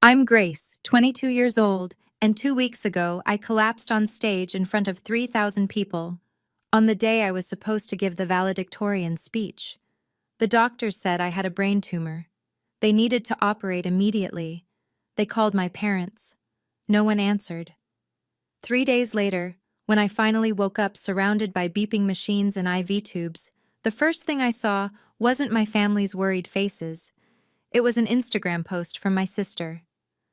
I'm Grace, 22 years old, and 2 weeks ago I collapsed on stage in front of 3,000 people on the day I was supposed to give the valedictorian speech. The doctors said I had a brain tumor. They needed to operate immediately. They called my parents. No one answered. 3 days later, when I finally woke up surrounded by beeping machines and IV tubes, the first thing I saw wasn't my family's worried faces. It was an Instagram post from my sister.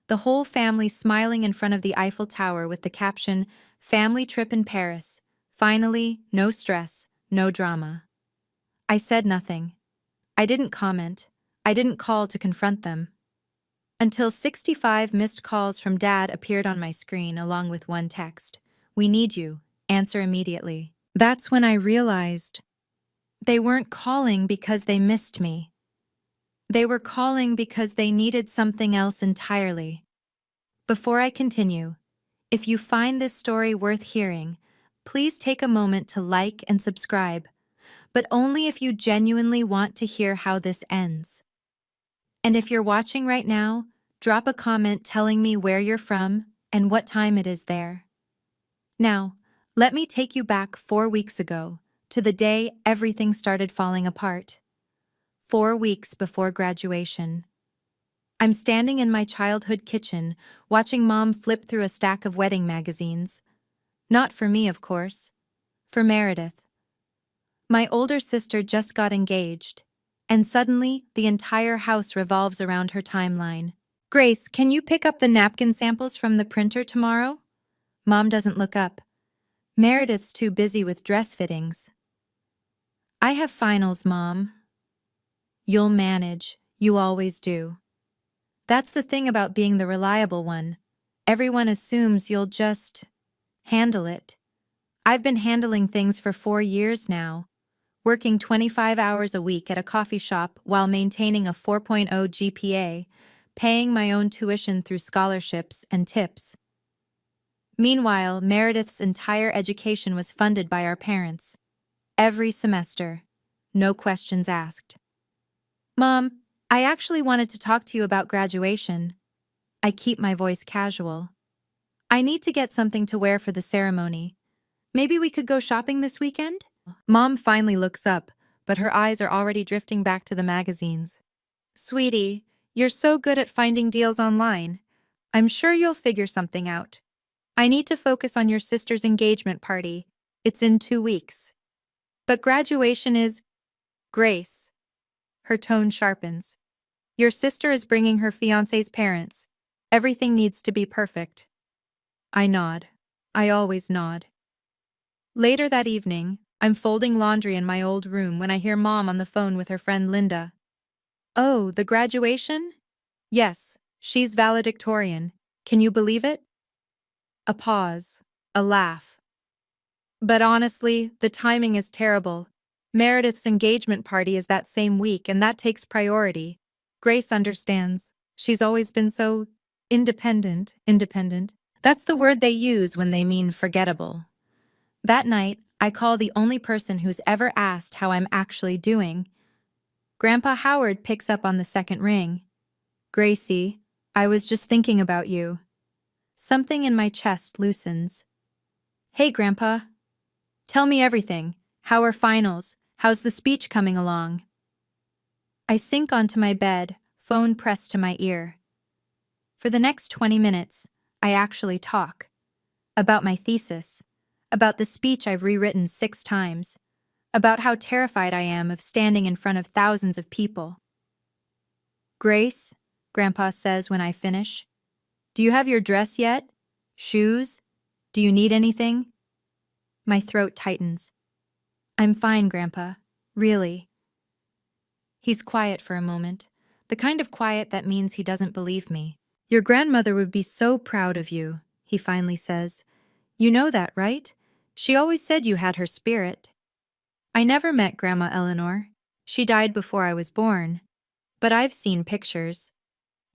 The whole family smiling in front of the Eiffel Tower with the caption, "Family trip in Paris. Finally, no stress, no drama." I said nothing. I didn't comment. I didn't call to confront them. Until 65 missed calls from Dad appeared on my screen along with one text. "We need you. Answer immediately." That's when I realized they weren't calling because they missed me. They were calling because they needed something else entirely. Before I continue, if you find this story worth hearing, please take a moment to like and subscribe, but only if you genuinely want to hear how this ends. And if you're watching right now, drop a comment telling me where you're from and what time it is there. Now, let me take you back 4 weeks ago, to the day everything started falling apart. 4 weeks before graduation. I'm standing in my childhood kitchen, watching Mom flip through a stack of wedding magazines. Not for me, of course. For Meredith. My older sister just got engaged, and suddenly the entire house revolves around her timeline. "Grace, can you pick up the napkin samples from the printer tomorrow?" Mom doesn't look up. Meredith's too busy with dress fittings. "I have finals, Mom." "You'll manage. You always do." That's the thing about being the reliable one. Everyone assumes you'll just handle it. I've been handling things for 4 years now, working 25 hours a week at a coffee shop while maintaining a 4.0 GPA, paying my own tuition through scholarships and tips. Meanwhile, Meredith's entire education was funded by our parents. Every semester. No questions asked. "Mom, I actually wanted to talk to you about graduation." I keep my voice casual. "I need to get something to wear for the ceremony. Maybe we could go shopping this weekend?" Mom finally looks up, but her eyes are already drifting back to the magazines. "Sweetie, you're so good at finding deals online. I'm sure you'll figure something out. I need to focus on your sister's engagement party. It's in 2 weeks. But graduation is..." "Grace." Her tone sharpens. "Your sister is bringing her fiancé's parents. Everything needs to be perfect." I nod. I always nod. Later that evening, I'm folding laundry in my old room when I hear Mom on the phone with her friend Linda. "Oh, the graduation?" "Yes, she's valedictorian. Can you believe it?" A pause. A laugh. "But honestly, the timing is terrible. Meredith's engagement party is that same week, and that takes priority. Grace understands. She's always been so independent. Independent. That's the word they use when they mean forgettable." That night, I call the only person who's ever asked how I'm actually doing. Grandpa Howard picks up on the second ring. "Gracie, I was just thinking about you." Something in my chest loosens. "Hey, Grandpa. Tell me everything. How are finals? How's the speech coming along?" I sink onto my bed, phone pressed to my ear. For the next 20 minutes, I actually talk. About my thesis. About the speech I've rewritten 6 times. About how terrified I am of standing in front of thousands of people. "Grace," Grandpa says when I finish, "do you have your dress yet? Shoes? Do you need anything?" My throat tightens. "I'm fine, Grandpa. Really." He's quiet for a moment, the kind of quiet that means he doesn't believe me. "Your grandmother would be so proud of you," he finally says. "You know that, right? She always said you had her spirit." I never met Grandma Eleanor. She died before I was born. But I've seen pictures.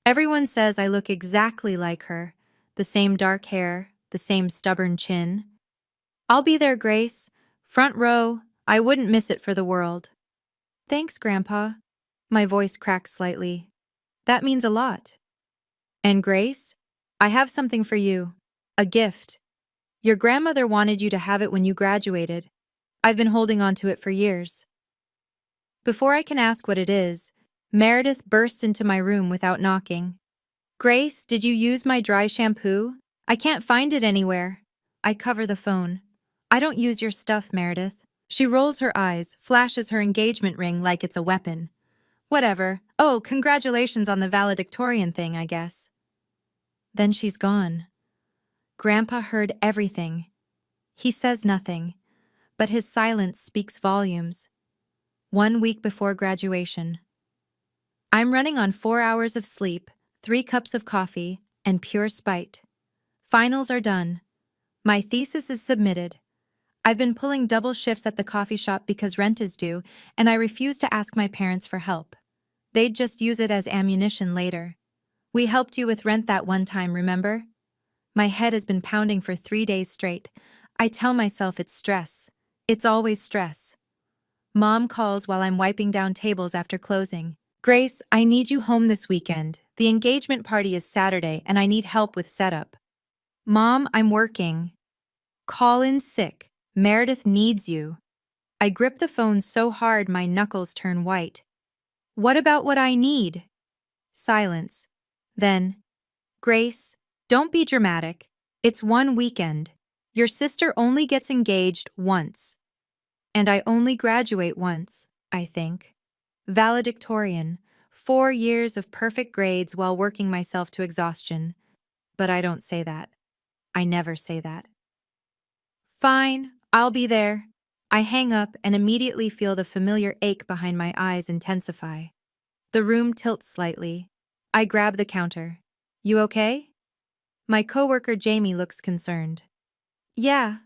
Everyone says I look exactly like her. The same dark hair, the same stubborn chin. "I'll be there, Grace. Front row. I wouldn't miss it for the world." "Thanks, Grandpa." My voice cracks slightly. "That means a lot." And Grace, I have something for you. A gift. Your grandmother wanted you to have it when you graduated. I've been holding on to it for years. Before I can ask what it is, Meredith burst into my room without knocking. Grace, did you use my dry shampoo? I can't find it anywhere. I cover the phone. I don't use your stuff, Meredith. She rolls her eyes, flashes her engagement ring like it's a weapon. Whatever. Oh, congratulations on the valedictorian thing, I guess. Then she's gone. Grandpa heard everything. He says nothing, but his silence speaks volumes. 1 week before graduation. I'm running on 4 hours of sleep, 3 cups of coffee, and pure spite. Finals are done. My thesis is submitted. I've been pulling double shifts at the coffee shop because rent is due, and I refuse to ask my parents for help. They'd just use it as ammunition later. We helped you with rent that one time, remember? My head has been pounding for 3 days straight. I tell myself it's stress. It's always stress. Mom calls while I'm wiping down tables after closing. Grace, I need you home this weekend. The engagement party is Saturday and I need help with setup. Mom, I'm working. Call in sick. Meredith needs you. I grip the phone so hard my knuckles turn white. What about what I need? Silence. Then, Grace, don't be dramatic. It's one weekend. Your sister only gets engaged once. And I only graduate once, I think. Valedictorian, 4 years of perfect grades while working myself to exhaustion. But I don't say that. I never say that. Fine, I'll be there. I hang up and immediately feel the familiar ache behind my eyes intensify. The room tilts slightly. I grab the counter. You okay? My coworker Jamie looks concerned. Yeah,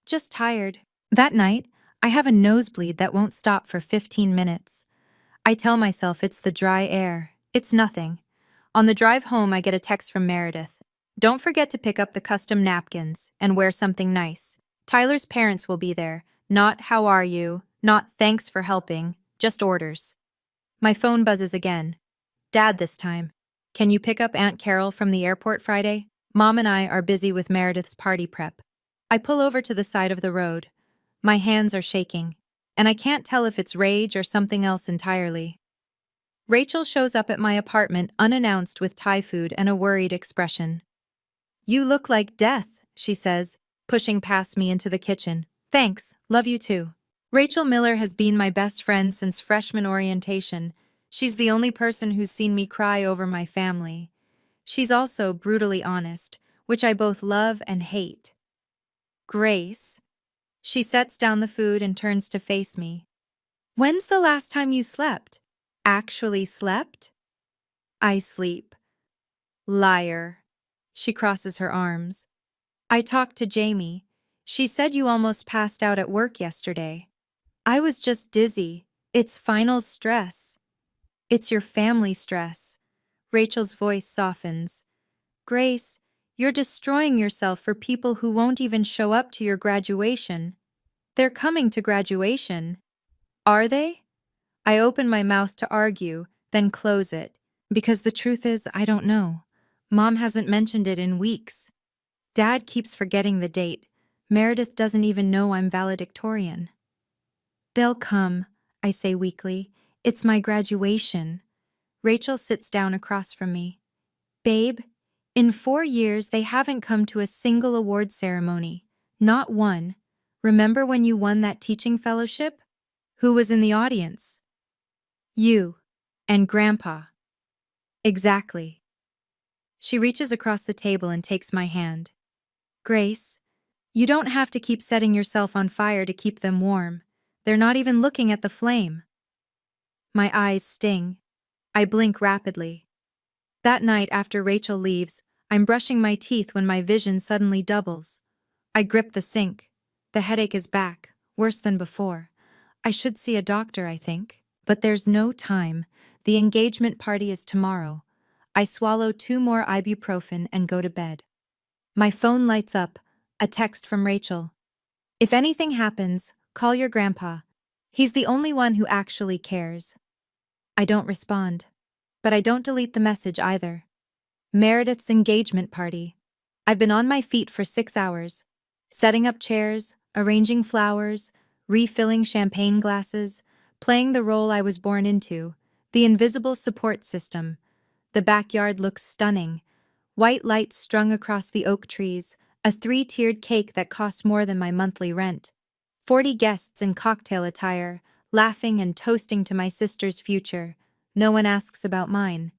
just tired. That night, I have a nosebleed that won't stop for 15 minutes. I tell myself it's the dry air. It's nothing. On the drive home, I get a text from Meredith. Don't forget to pick up the custom napkins and wear something nice. Tyler's parents will be there. Not how are you, not thanks for helping, just orders. My phone buzzes again. Dad this time. Can you pick up Aunt Carol from the airport Friday? Mom and I are busy with Meredith's party prep. I pull over to the side of the road. My hands are shaking, and I can't tell if it's rage or something else entirely. Rachel shows up at my apartment unannounced with Thai food and a worried expression. You look like death, she says, pushing past me into the kitchen. Thanks, love you too. Rachel Miller has been my best friend since freshman orientation. She's the only person who's seen me cry over my family. She's also brutally honest, which I both love and hate. Grace. She sets down the food and turns to face me. When's the last time you slept? Actually slept? I sleep. Liar. She crosses her arms. I talked to Jamie. She said you almost passed out at work yesterday. I was just dizzy. It's finals stress. It's your family stress. Rachel's voice softens. Grace, you're destroying yourself for people who won't even show up to your graduation. They're coming to graduation. Are they? I open my mouth to argue, then close it. Because the truth is, I don't know. Mom hasn't mentioned it in weeks. Dad keeps forgetting the date. Meredith doesn't even know I'm valedictorian. They'll come, I say weakly. It's my graduation. Rachel sits down across from me. Babe, in 4 years they haven't come to a single award ceremony. Not one. Remember when you won that teaching fellowship? Who was in the audience? You. And Grandpa. Exactly. She reaches across the table and takes my hand. Grace, you don't have to keep setting yourself on fire to keep them warm. They're not even looking at the flame. My eyes sting. I blink rapidly. That night after Rachel leaves, I'm brushing my teeth when my vision suddenly doubles. I grip the sink. The headache is back, worse than before. I should see a doctor, I think. But there's no time. The engagement party is tomorrow. I swallow 2 more ibuprofen and go to bed. My phone lights up, a text from Rachel. If anything happens, call your grandpa. He's the only one who actually cares. I don't respond. But I don't delete the message either. Meredith's engagement party. I've been on my feet for 6 hours, setting up chairs, arranging flowers, refilling champagne glasses, playing the role I was born into, the invisible support system. The backyard looks stunning. White lights strung across the oak trees, a three-tiered cake that costs more than my monthly rent. 40 guests in cocktail attire, laughing and toasting to my sister's future. No one asks about mine.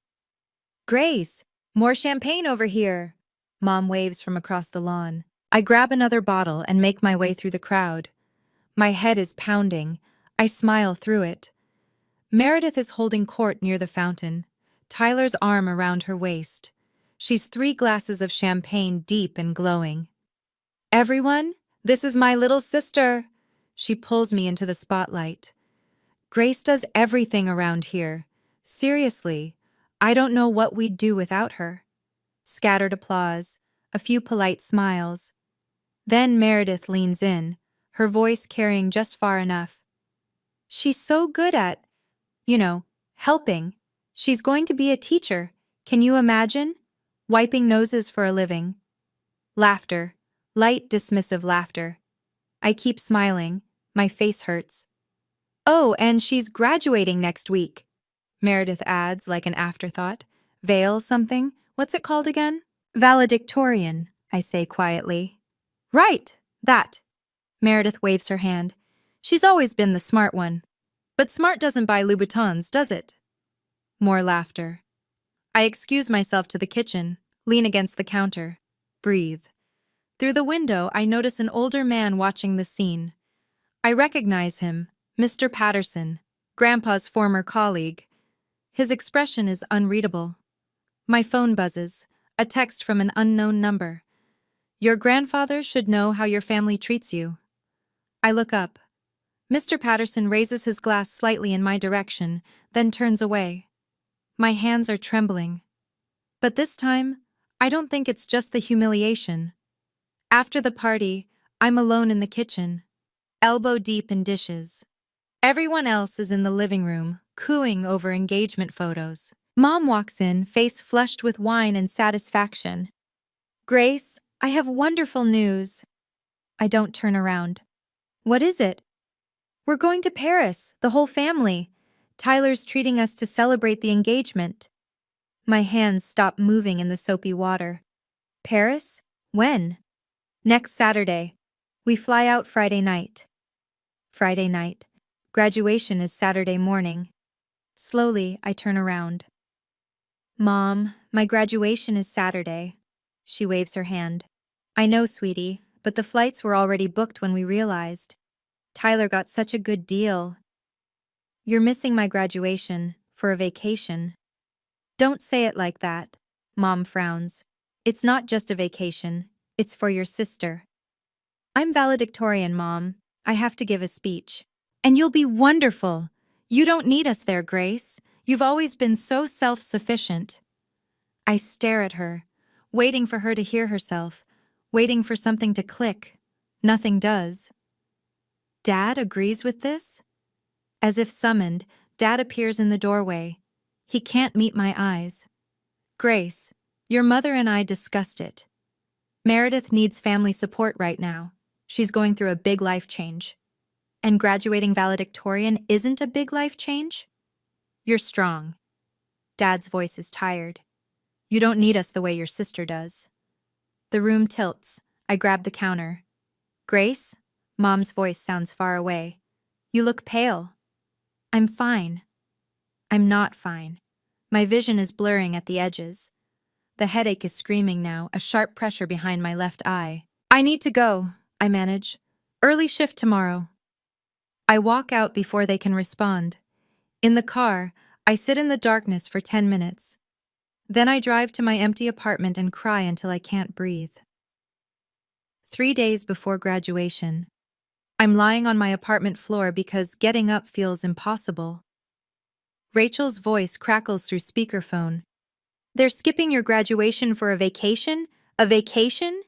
Grace, more champagne over here. Mom waves from across the lawn. I grab another bottle and make my way through the crowd. My head is pounding. I smile through it. Meredith is holding court near the fountain, Tyler's arm around her waist. She's 3 glasses of champagne deep and glowing. Everyone, this is my little sister. She pulls me into the spotlight. Grace does everything around here. Seriously, I don't know what we'd do without her. Scattered applause, a few polite smiles. Then Meredith leans in, her voice carrying just far enough. She's so good at, helping. She's going to be a teacher. Can you imagine? Wiping noses for a living. Laughter. Light, dismissive laughter. I keep smiling. My face hurts. Oh, and she's graduating next week. Meredith adds like an afterthought. Veil something? What's it called again? Valedictorian, I say quietly. Right, that. Meredith waves her hand. She's always been the smart one. But smart doesn't buy Louboutins, does it? More laughter. I excuse myself to the kitchen, lean against the counter, breathe. Through the window, I notice an older man watching the scene. I recognize him, Mr. Patterson, Grandpa's former colleague. His expression is unreadable. My phone buzzes, a text from an unknown number. Your grandfather should know how your family treats you. I look up. Mr. Patterson raises his glass slightly in my direction, then turns away. My hands are trembling. But this time, I don't think it's just the humiliation. After the party, I'm alone in the kitchen, elbow deep in dishes. Everyone else is in the living room, cooing over engagement photos. Mom walks in, face flushed with wine and satisfaction. Grace, I have wonderful news. I don't turn around. What is it? We're going to Paris, the whole family. Tyler's treating us to celebrate the engagement. My hands stop moving in the soapy water. Paris? When? Next Saturday. We fly out Friday night. Friday night. Graduation is Saturday morning. Slowly, I turn around. Mom, my graduation is Saturday. She waves her hand. I know, sweetie, but the flights were already booked when we realized. Tyler got such a good deal. You're missing my graduation for a vacation. Don't say it like that. Mom frowns. It's not just a vacation. It's for your sister. I'm valedictorian, Mom. I have to give a speech. And you'll be wonderful. You don't need us there, Grace. You've always been so self-sufficient. I stare at her, waiting for her to hear herself, waiting for something to click. Nothing does. Dad agrees with this? As if summoned, Dad appears in the doorway. He can't meet my eyes. Grace, your mother and I discussed it. Meredith needs family support right now. She's going through a big life change. And graduating valedictorian isn't a big life change? You're strong. Dad's voice is tired. You don't need us the way your sister does. The room tilts. I grab the counter. Grace? Mom's voice sounds far away. You look pale. I'm fine. I'm not fine. My vision is blurring at the edges. The headache is screaming now, a sharp pressure behind my left eye. I need to go, I manage. Early shift tomorrow. I walk out before they can respond. In the car, I sit in the darkness for 10 minutes. Then I drive to my empty apartment and cry until I can't breathe. 3 days before graduation. I'm lying on my apartment floor because getting up feels impossible. Rachel's voice crackles through speakerphone. They're skipping your graduation for a vacation? A vacation?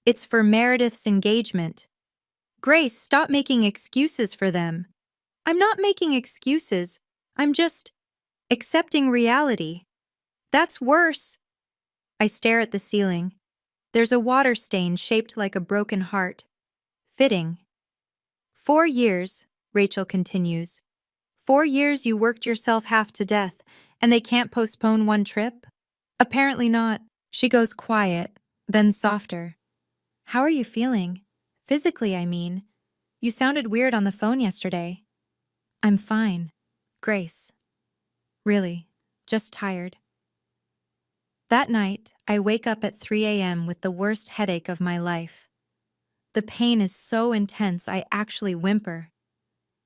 It's for Meredith's engagement. Grace, stop making excuses for them. I'm not making excuses. I'm just accepting reality. That's worse. I stare at the ceiling. There's a water stain shaped like a broken heart. Fitting. 4 years, Rachel continues. 4 years you worked yourself half to death, and they can't postpone one trip? Apparently not. She goes quiet, then softer. How are you feeling? Physically, I mean. You sounded weird on the phone yesterday. I'm fine. Grace. Really, just tired. That night, I wake up at 3 a.m. with the worst headache of my life. The pain is so intense I actually whimper.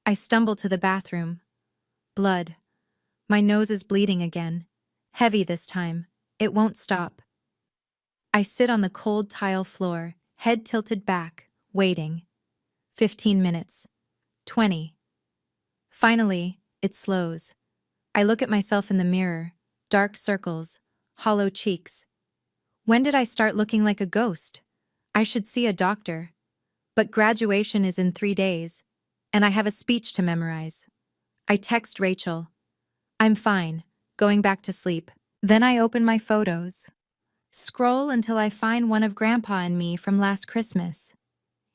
I stumble to the bathroom. Blood. My nose is bleeding again. Heavy this time. It won't stop. I sit on the cold tile floor, head tilted back, waiting. 15 minutes. 20. Finally, it slows. I look at myself in the mirror. Dark circles. Hollow cheeks. When did I start looking like a ghost? I should see a doctor. But graduation is in 3 days, and I have a speech to memorize. I text Rachel. I'm fine, going back to sleep. Then I open my photos. Scroll until I find one of Grandpa and me from last Christmas.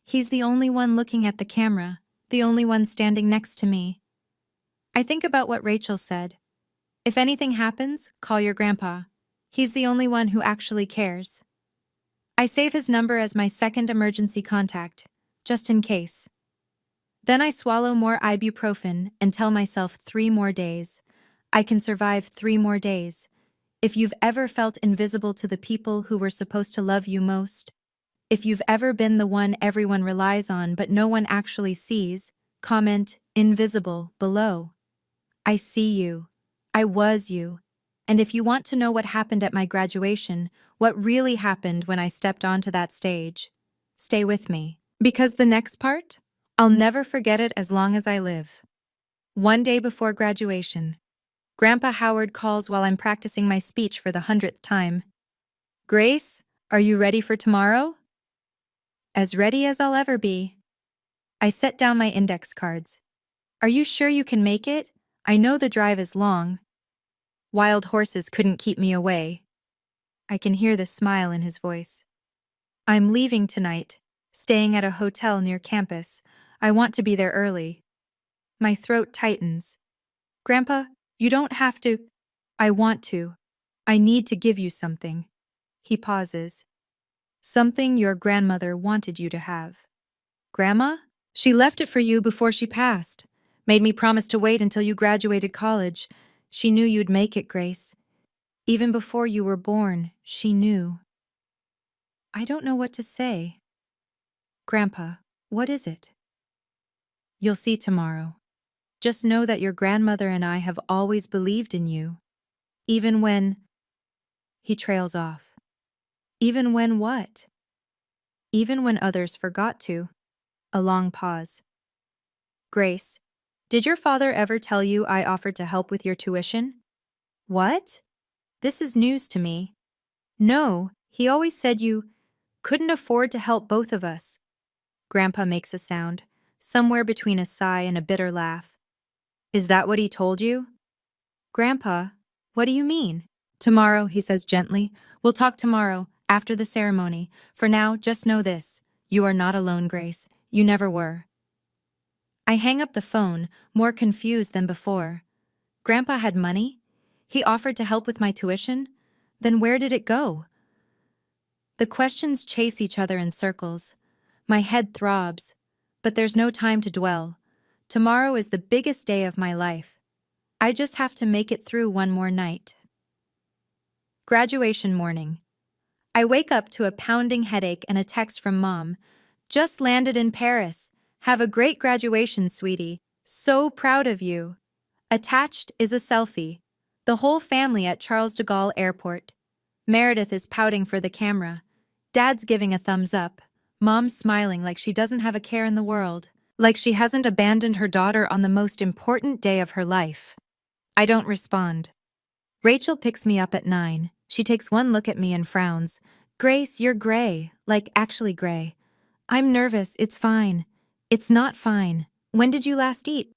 He's the only one looking at the camera, the only one standing next to me. I think about what Rachel said. If anything happens, call your grandpa. He's the only one who actually cares. I save his number as my second emergency contact, just in case. Then I swallow more ibuprofen and tell myself 3 more days. I can survive 3 more days. If you've ever felt invisible to the people who were supposed to love you most, if you've ever been the one everyone relies on but no one actually sees, comment invisible below. I see you. I was you. And if you want to know what happened at my graduation, what really happened when I stepped onto that stage, stay with me. Because the next part, I'll never forget it as long as I live. One day before graduation, Grandpa Howard calls while I'm practicing my speech for the 100th time. Grace, are you ready for tomorrow? As ready as I'll ever be. I set down my index cards. Are you sure you can make it? I know the drive is long. Wild horses couldn't keep me away. I can hear the smile in his voice. I'm leaving tonight, staying at a hotel near campus. I want to be there early. My throat tightens. Grandpa, you don't have to. I want to. I need to give you something. He pauses. Something your grandmother wanted you to have. Grandma? She left it for you before she passed. Made me promise to wait until you graduated college. She knew you'd make it, Grace. Even before you were born, she knew. I don't know what to say. Grandpa, what is it? You'll see tomorrow. Just know that your grandmother and I have always believed in you. Even when... He trails off. Even when what? Even when others forgot to. A long pause. Grace, did your father ever tell you I offered to help with your tuition? What? This is news to me. No, he always said you couldn't afford to help both of us. Grandpa makes a sound, somewhere between a sigh and a bitter laugh. Is that what he told you? Grandpa, what do you mean? Tomorrow, he says gently. We'll talk tomorrow, after the ceremony. For now, just know this. You are not alone, Grace. You never were. I hang up the phone, more confused than before. Grandpa had money? He offered to help with my tuition? Then where did it go? The questions chase each other in circles. My head throbs. But there's no time to dwell. Tomorrow is the biggest day of my life. I just have to make it through one more night. Graduation morning. I wake up to a pounding headache and a text from Mom. Just landed in Paris. Have a great graduation, sweetie. So proud of you. Attached is a selfie. The whole family at Charles de Gaulle Airport. Meredith is pouting for the camera. Dad's giving a thumbs up. Mom's smiling like she doesn't have a care in the world. Like she hasn't abandoned her daughter on the most important day of her life. I don't respond. Rachel picks me up at 9. She takes one look at me and frowns. Grace, you're gray. Like actually gray. I'm nervous. It's fine. It's not fine. When did you last eat?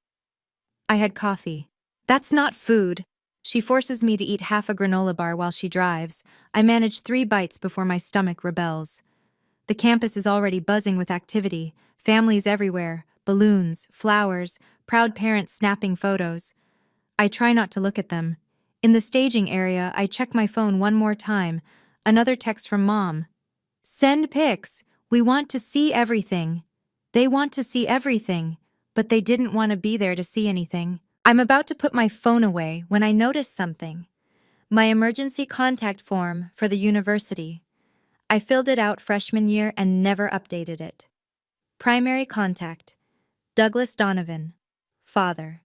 I had coffee. That's not food. She forces me to eat half a granola bar while she drives. I manage 3 bites before my stomach rebels. The campus is already buzzing with activity, families everywhere, balloons, flowers, proud parents snapping photos. I try not to look at them. In the staging area, I check my phone one more time. Another text from Mom. Send pics. We want to see everything. They want to see everything, but they didn't want to be there to see anything. I'm about to put my phone away when I notice something. My emergency contact form for the university. I filled it out freshman year and never updated it. Primary contact, Douglas Donovan, father.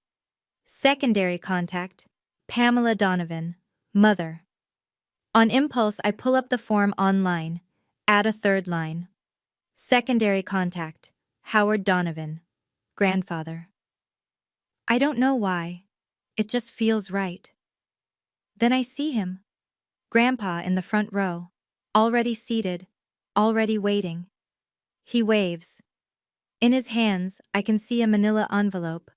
Secondary contact, Pamela Donovan, mother. On impulse, I pull up the form online, add a third line. Secondary contact, Howard Donovan, grandfather. I don't know why. It just feels right. Then I see him, Grandpa in the front row, already seated, already waiting. He waves. In his hands, I can see a manila envelope.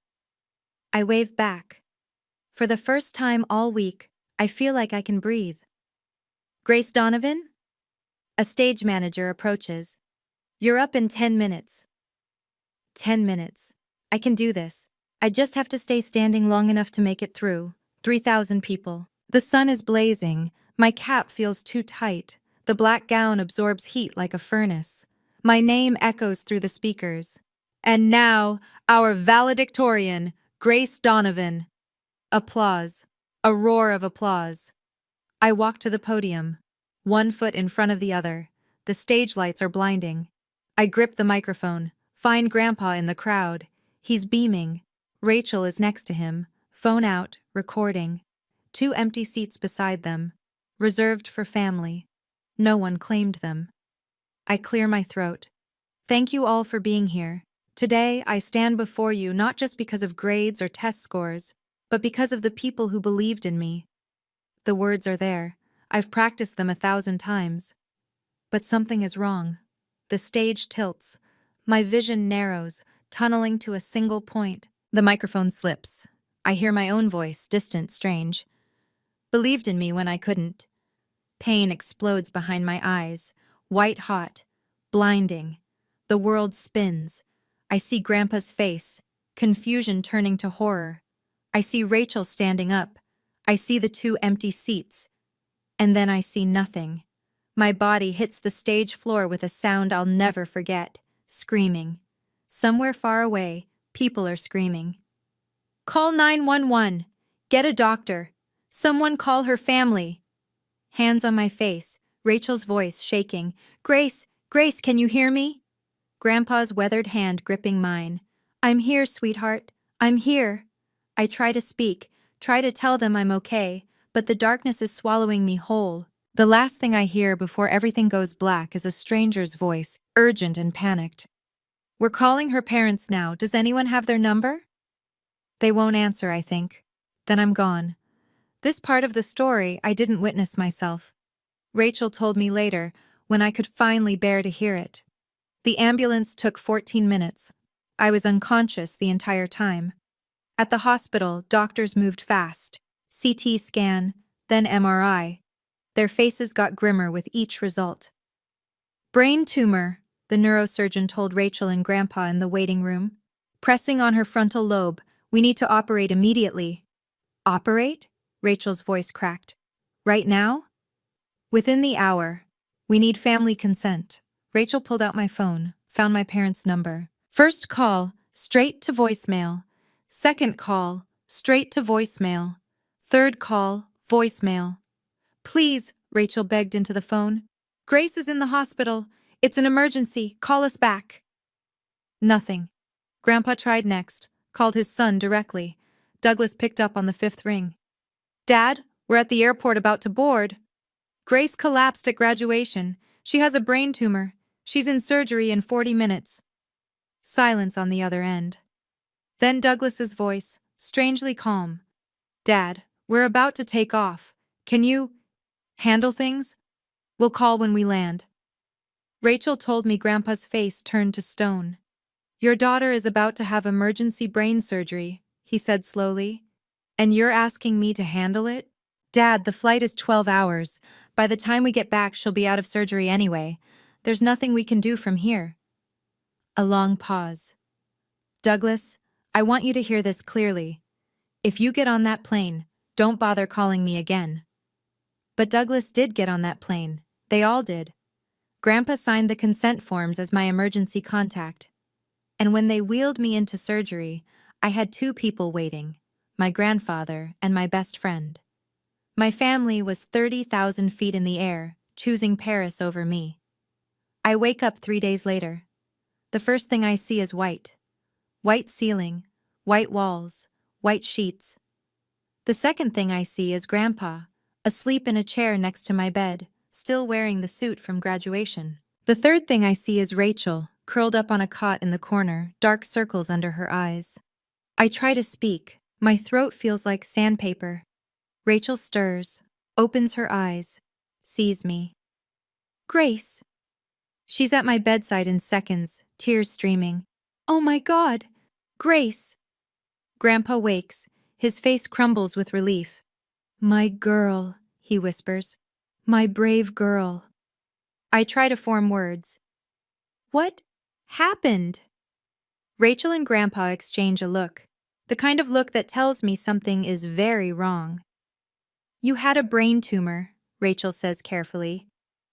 I wave back. For the first time all week, I feel like I can breathe. Grace Donovan? A stage manager approaches. You're up in 10 minutes. 10 minutes. I can do this. I just have to stay standing long enough to make it through. 3,000 people. The sun is blazing. My cap feels too tight. The black gown absorbs heat like a furnace. My name echoes through the speakers. And now, our valedictorian, Grace Donovan. Applause. A roar of applause. I walk to the podium, one foot in front of the other. The stage lights are blinding. I grip the microphone, find Grandpa in the crowd. He's beaming. Rachel is next to him, phone out, recording. 2 empty seats beside them, reserved for family. No one claimed them. I clear my throat. Thank you all for being here. Today, I stand before you not just because of grades or test scores, but because of the people who believed in me. The words are there. I've practiced them 1,000 times. But something is wrong. The stage tilts. My vision narrows, tunneling to a single point. The microphone slips. I hear my own voice, distant, strange. Believed in me when I couldn't. Pain explodes behind my eyes, white hot, blinding. The world spins. I see Grandpa's face, confusion turning to horror. I see Rachel standing up. I see the 2 empty seats. And then I see nothing. My body hits the stage floor with a sound I'll never forget, screaming. Somewhere far away, people are screaming. Call 911. Get a doctor. Someone call her family. Hands on my face, Rachel's voice shaking. Grace, Grace, can you hear me? Grandpa's weathered hand gripping mine. I'm here, sweetheart. I'm here. I try to speak, try to tell them I'm okay, but the darkness is swallowing me whole. The last thing I hear before everything goes black is a stranger's voice, urgent and panicked. We're calling her parents now. Does anyone have their number? They won't answer, I think. Then I'm gone. This part of the story I didn't witness myself. Rachel told me later, when I could finally bear to hear it. The ambulance took 14 minutes. I was unconscious the entire time. At the hospital, doctors moved fast. CT scan, then MRI. Their faces got grimmer with each result. Brain tumor, the neurosurgeon told Rachel and Grandpa in the waiting room. Pressing on her frontal lobe, we need to operate immediately. Operate? Rachel's voice cracked. Right now? Within the hour. We need family consent. Rachel pulled out my phone, found my parents' number. First call, straight to voicemail. Second call, straight to voicemail. Third call, voicemail. Please, Rachel begged into the phone. Grace is in the hospital. It's an emergency. Call us back. Nothing. Grandpa tried next, called his son directly. Douglas picked up on the 5th ring. Dad, we're at the airport about to board. Grace collapsed at graduation. She has a brain tumor. She's in surgery in 40 minutes. Silence on the other end. Then Douglas's voice, strangely calm. Dad, we're about to take off. Can you handle things? We'll call when we land. Rachel told me Grandpa's face turned to stone. Your daughter is about to have emergency brain surgery, he said slowly. And you're asking me to handle it? Dad, the flight is 12 hours. By the time we get back, she'll be out of surgery anyway. There's nothing we can do from here. A long pause. Douglas, I want you to hear this clearly. If you get on that plane, don't bother calling me again. But Douglas did get on that plane. They all did. Grandpa signed the consent forms as my emergency contact. And when they wheeled me into surgery, I had two people waiting, my grandfather and my best friend. My family was 30,000 feet in the air, choosing Paris over me. I wake up 3 days later. The first thing I see is white. White ceiling, white walls, white sheets. The second thing I see is Grandpa, asleep in a chair next to my bed, still wearing the suit from graduation. The third thing I see is Rachel, curled up on a cot in the corner, dark circles under her eyes. I try to speak. My throat feels like sandpaper. Rachel stirs, opens her eyes, sees me. Grace. She's at my bedside in seconds, tears streaming. Oh my God! Grace! Grandpa wakes, his face crumbles with relief. My girl, he whispers. My brave girl. I try to form words. What happened? Rachel and Grandpa exchange a look, the kind of look that tells me something is very wrong. You had a brain tumor, Rachel says carefully.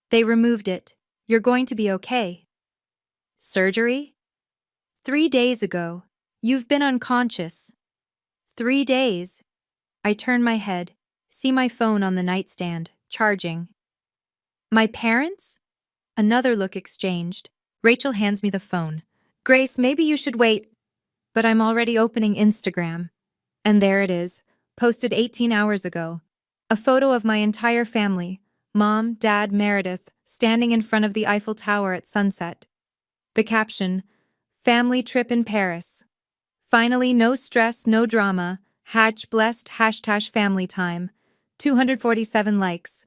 They removed it. You're going to be okay. Surgery? 3 days ago. You've been unconscious. 3 days. I turn my head, see my phone on the nightstand, charging. My parents? Another look exchanged. Rachel hands me the phone. Grace, maybe you should wait. But I'm already opening Instagram. And there it is, posted 18 hours ago. A photo of my entire family, Mom, Dad, Meredith, standing in front of the Eiffel Tower at sunset. The caption, family trip in Paris. Finally, no stress, no drama. Blessed #family time. 247 likes.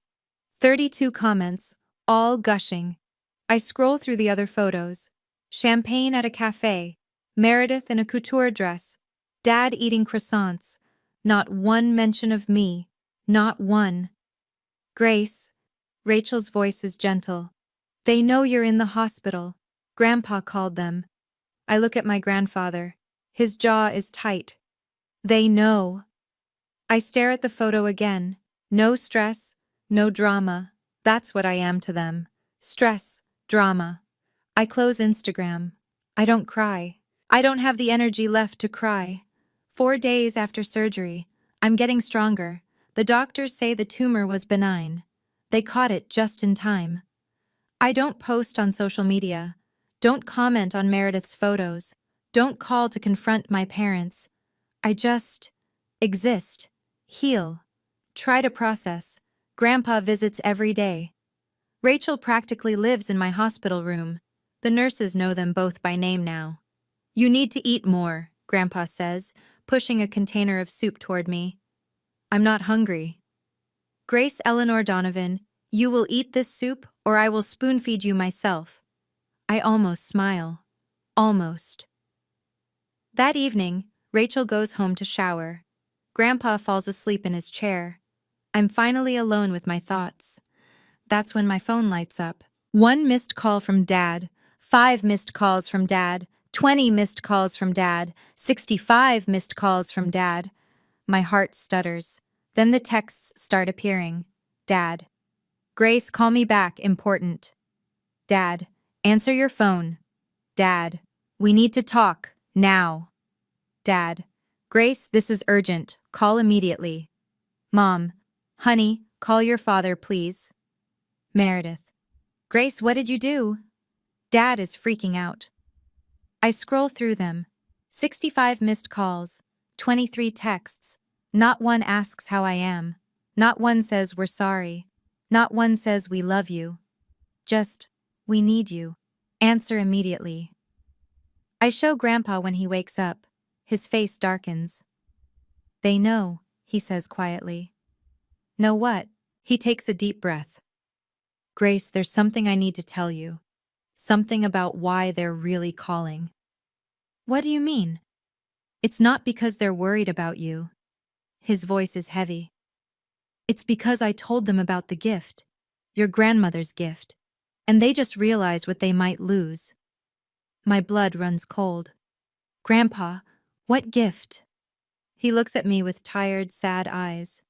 32 comments, all gushing. I scroll through the other photos. Champagne at a cafe. Meredith in a couture dress. Dad eating croissants. Not one mention of me. Not one. Grace. Rachel's voice is gentle. They know you're in the hospital. Grandpa called them. I look at my grandfather. His jaw is tight. They know. I stare at the photo again. No stress, no drama. That's what I am to them. Stress, drama. I close Instagram. I don't cry. I don't have the energy left to cry. 4 days after surgery, I'm getting stronger. The doctors say the tumor was benign. They caught it just in time. I don't post on social media. Don't comment on Meredith's photos. Don't call to confront my parents. I just exist, heal, try to process. Grandpa visits every day. Rachel practically lives in my hospital room. The nurses know them both by name now. You need to eat more, Grandpa says, pushing a container of soup toward me. I'm not hungry. Grace Eleanor Donovan, you will eat this soup or I will spoon-feed you myself. I almost smile. Almost. That evening, Rachel goes home to shower. Grandpa falls asleep in his chair. I'm finally alone with my thoughts. That's when my phone lights up. 1 missed call from Dad, 5 missed calls from Dad, 20 missed calls from Dad, 65 missed calls from Dad. My heart stutters. Then the texts start appearing. Dad. Grace, call me back, important. Dad. Answer your phone. Dad. We need to talk, now. Dad. Grace, this is urgent. Call immediately. Mom. Honey, call your father, please. Meredith. Grace, what did you do? Dad is freaking out. I scroll through them. 65 missed calls, 23 texts. Not one asks how I am. Not one says we're sorry. Not one says we love you. Just, we need you. Answer immediately. I show Grandpa when he wakes up. His face darkens. They know, he says quietly. Know what? He takes a deep breath. Grace, there's something I need to tell you. Something about why they're really calling. What do you mean? It's not because they're worried about you. His voice is heavy. It's because I told them about the gift, your grandmother's gift, and they just realized what they might lose. My blood runs cold. Grandpa, what gift? He looks at me with tired, sad eyes.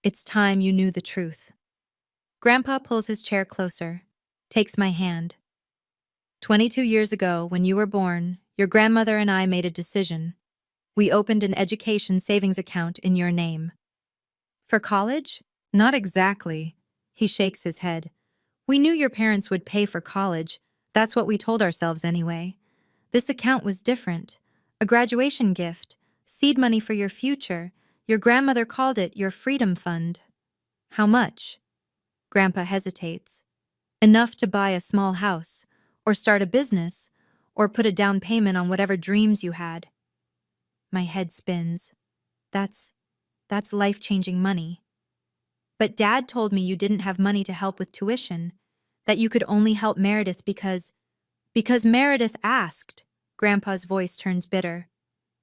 It's time you knew the truth. Grandpa pulls his chair closer, takes my hand. 22 years ago, when you were born, your grandmother and I made a decision. We opened an education savings account in your name. For college? Not exactly. He shakes his head. We knew your parents would pay for college. That's what we told ourselves anyway. This account was different. A graduation gift, seed money for your future. Your grandmother called it your freedom fund. How much? Grandpa hesitates. Enough to buy a small house, or start a business, or put a down payment on whatever dreams you had. My head spins. That's life-changing money. But Dad told me you didn't have money to help with tuition, that you could only help Meredith because Meredith asked. Grandpa's voice turns bitter.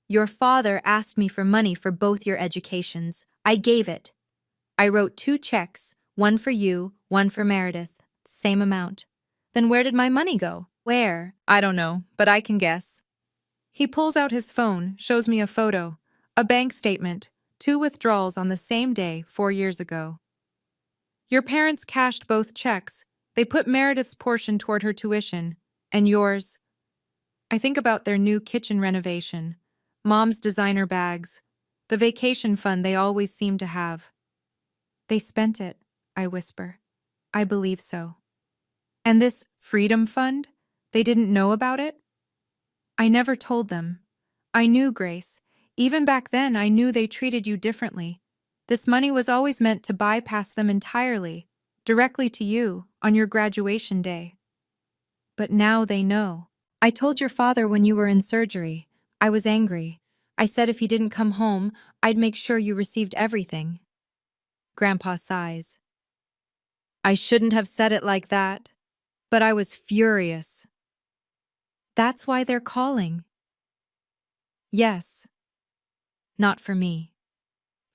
Your father asked me for money for both your educations. I gave it. I wrote 2 checks, one for you, one for Meredith. Same amount. Then where did my money go? Where? I don't know, but I can guess. He pulls out his phone, shows me a photo, a bank statement, 2 withdrawals on the same day 4 years ago. Your parents cashed both checks. They put Meredith's portion toward her tuition, and yours. I think about their new kitchen renovation, Mom's designer bags, the vacation fund they always seem to have. They spent it, I whisper. I believe so. And this freedom fund? They didn't know about it? I never told them. I knew, Grace. Even back then, I knew they treated you differently. This money was always meant to bypass them entirely, directly to you, on your graduation day. But now they know. I told your father when you were in surgery. I was angry. I said if he didn't come home, I'd make sure you received everything. Grandpa sighs. I shouldn't have said it like that, but I was furious. That's why they're calling. Yes. Not for me.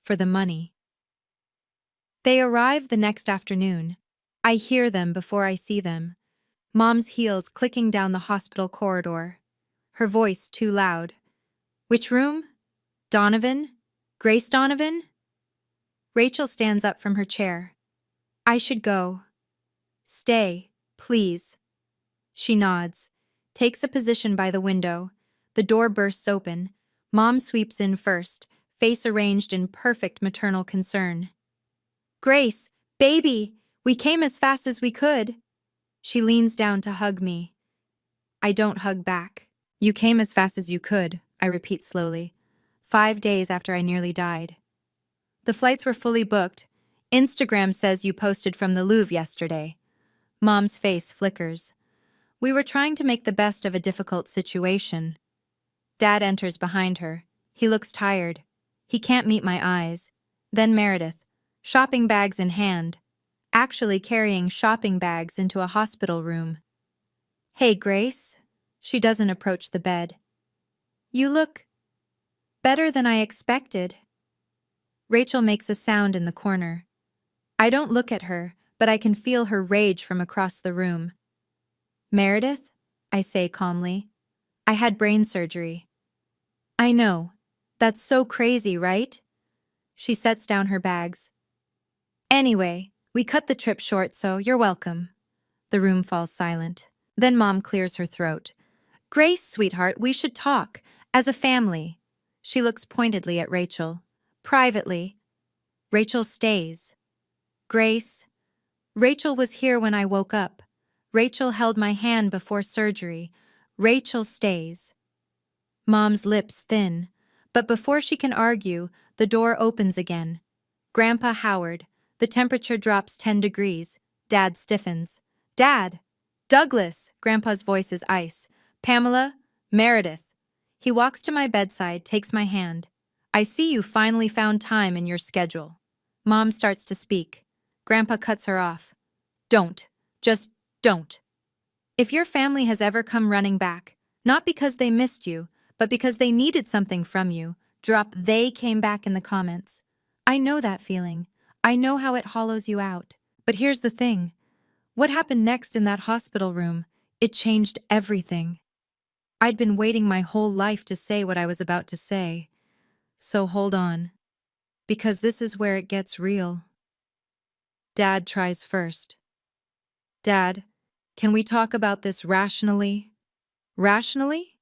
For the money. They arrive the next afternoon. I hear them before I see them. Mom's heels clicking down the hospital corridor. Her voice too loud. Which room? Donovan? Grace Donovan? Rachel stands up from her chair. I should go. Stay, please. She nods, takes a position by the window. The door bursts open. Mom sweeps in first, face arranged in perfect maternal concern. Grace, baby, we came as fast as we could. She leans down to hug me. I don't hug back. You came as fast as you could, I repeat slowly. 5 days after I nearly died. The flights were fully booked. Instagram says you posted from the Louvre yesterday. Mom's face flickers. We were trying to make the best of a difficult situation. Dad enters behind her. He looks tired. He can't meet my eyes. Then Meredith, shopping bags in hand, actually carrying shopping bags into a hospital room. Hey, Grace. She doesn't approach the bed. You look better than I expected. Rachel makes a sound in the corner. I don't look at her, but I can feel her rage from across the room. Meredith, I say calmly. I had brain surgery. I know. That's so crazy, right? She sets down her bags. Anyway, we cut the trip short, so you're welcome. The room falls silent. Then Mom clears her throat. Grace, sweetheart, we should talk. As a family. She looks pointedly at Rachel. Privately. Rachel stays. Grace. Rachel was here when I woke up. Rachel held my hand before surgery. Rachel stays. Mom's lips thin. But before she can argue, the door opens again. Grandpa Howard. The temperature drops 10 degrees. Dad stiffens. Dad! Douglas! Grandpa's voice is ice. Pamela? Meredith. He walks to my bedside, takes my hand. I see you finally found time in your schedule. Mom starts to speak. Grandpa cuts her off. Don't. Just don't. If your family has ever come running back, not because they missed you, but because they needed something from you, Drop "they" came back in the comments. I know that feeling. I know how it hollows you out. But here's the thing. What happened next in that hospital room? It changed everything. I'd been waiting my whole life to say what I was about to say. So hold on. Because this is where it gets real. Dad tries first. Dad, can we talk about this rationally? Rationally?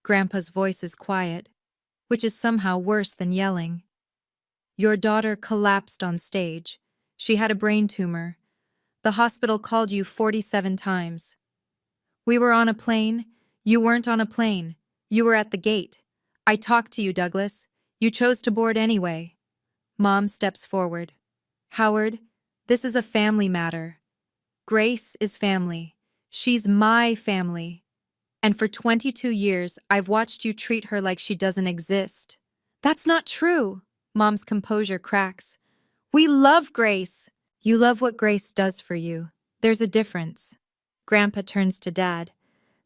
Grandpa's voice is quiet, which is somehow worse than yelling. Your daughter collapsed on stage. She had a brain tumor. The hospital called you 47 times. We were on a plane. You weren't on a plane. You were at the gate. I talked to you, Douglas. You chose to board anyway. Mom steps forward. Howard, this is a family matter. Grace is family. She's my family. And for 22 years, I've watched you treat her like she doesn't exist. That's not true. Mom's composure cracks. We love Grace. You love what Grace does for you. There's a difference. Grandpa turns to Dad.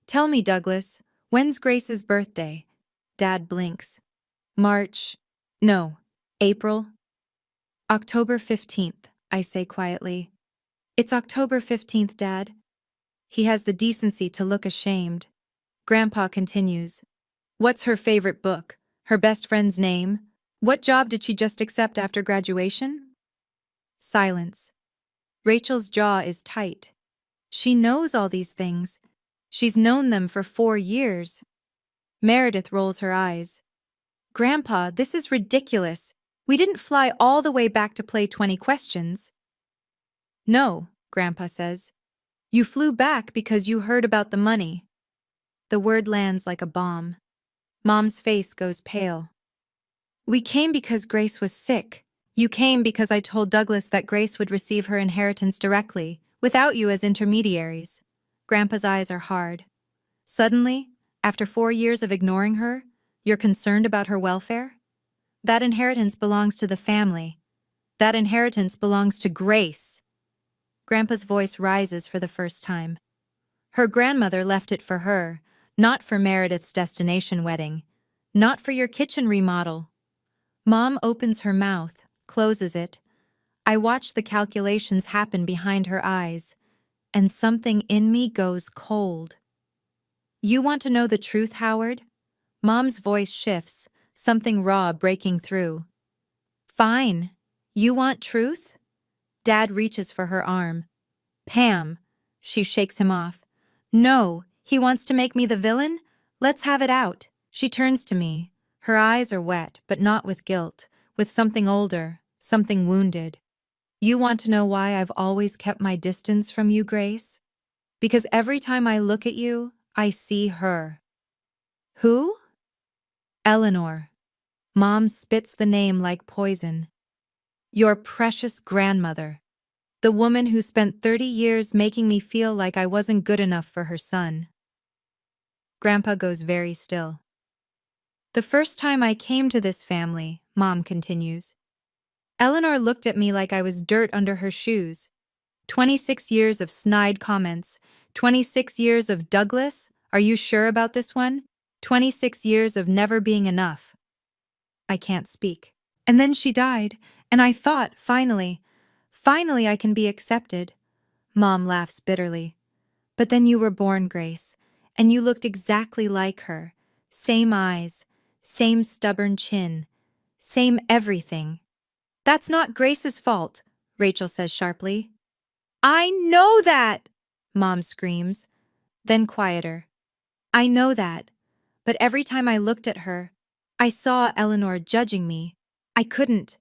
Tell me, Douglas, when's Grace's birthday? Dad blinks. March. No. April. October 15th, I say quietly. It's October 15th, Dad. He has the decency to look ashamed. Grandpa continues. What's her favorite book? Her best friend's name? What job did she just accept after graduation? Silence. Rachel's jaw is tight. She knows all these things. She's known them for 4 years. Meredith rolls her eyes. Grandpa, this is ridiculous. We didn't fly all the way back to play 20 questions. No, Grandpa says. You flew back because you heard about the money. The word lands like a bomb. Mom's face goes pale. We came because Grace was sick. You came because I told Douglas that Grace would receive her inheritance directly, without you as intermediaries. Grandpa's eyes are hard. Suddenly, after 4 years of ignoring her, you're concerned about her welfare? That inheritance belongs to the family. That inheritance belongs to Grace. Grandpa's voice rises for the first time. Her grandmother left it for her, not for Meredith's destination wedding, not for your kitchen remodel. Mom opens her mouth, closes it. I watch the calculations happen behind her eyes, and something in me goes cold. You want to know the truth, Howard? Mom's voice shifts, something raw breaking through. Fine. You want truth? Dad reaches for her arm. Pam. She shakes him off. No, he wants to make me the villain? Let's have it out. She turns to me. Her eyes are wet, but not with guilt, with something older, something wounded. You want to know why I've always kept my distance from you, Grace? Because every time I look at you, I see her. Who? Eleanor. Mom spits the name like poison. Your precious grandmother. The woman who spent 30 years making me feel like I wasn't good enough for her son. Grandpa goes very still. The first time I came to this family, Mom continues, Eleanor looked at me like I was dirt under her shoes. 26 years of snide comments. 26 years of Douglas, are you sure about this one? 26 years of never being enough. I can't speak. And then she died, and I thought, finally I can be accepted. Mom laughs bitterly. But then you were born, Grace, and you looked exactly like her. Same eyes, same stubborn chin, same everything. That's not Grace's fault, Rachel says sharply. I know that, Mom screams, then quieter. I know that, but every time I looked at her, I saw Eleanor judging me. I couldn't.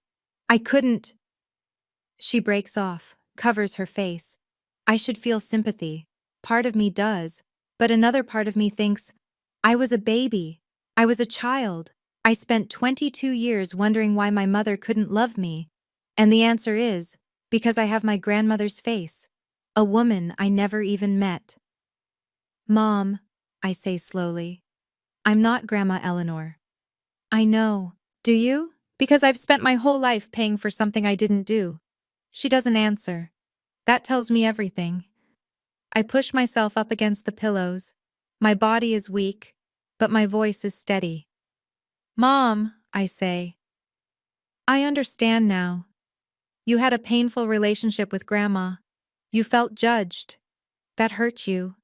She breaks off, covers her face. I should feel sympathy. Part of me does, but another part of me thinks, I was a baby. I was a child. I spent 22 years wondering why my mother couldn't love me. And the answer is, because I have my grandmother's face. A woman I never even met. Mom, I say slowly, I'm not Grandma Eleanor. I know. Do you? Because I've spent my whole life paying for something I didn't do. She doesn't answer. That tells me everything. I push myself up against the pillows. My body is weak, but my voice is steady. Mom, I say. I understand now. You had a painful relationship with Grandma. You felt judged. That hurt you.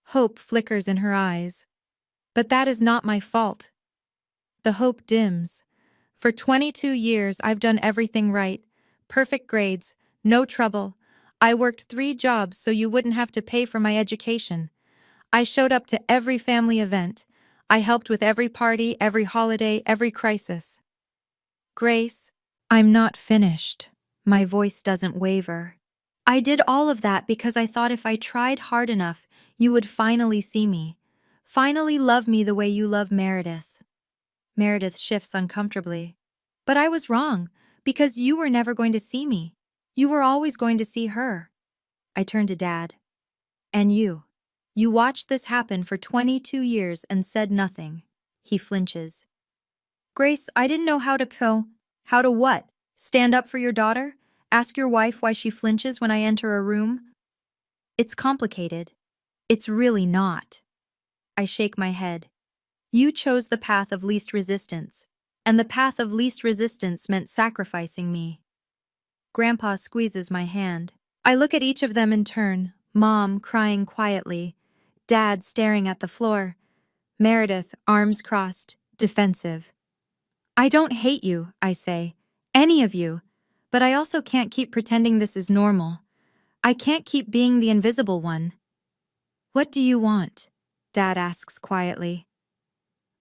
Hope flickers in her eyes. But that is not my fault. The hope dims. For 22 years, I've done everything right. Perfect grades, no trouble. I worked 3 jobs so you wouldn't have to pay for my education. I showed up to every family event. I helped with every party, every holiday, every crisis. Grace, I'm not finished. My voice doesn't waver. I did all of that because I thought if I tried hard enough, you would finally see me. Finally love me the way you love Meredith. Meredith shifts uncomfortably. But I was wrong, because you were never going to see me. You were always going to see her. I turn to Dad. And you. You watched this happen for 22 years and said nothing. He flinches. Grace, I didn't know how to How to what? Stand up for your daughter? Ask your wife why she flinches when I enter a room? It's complicated. It's really not. I shake my head. You chose the path of least resistance, and the path of least resistance meant sacrificing me. Grandpa squeezes my hand. I look at each of them in turn, Mom crying quietly, Dad staring at the floor, Meredith, arms crossed, defensive. I don't hate you, I say, any of you, but I also can't keep pretending this is normal. I can't keep being the invisible one. What do you want? Dad asks quietly.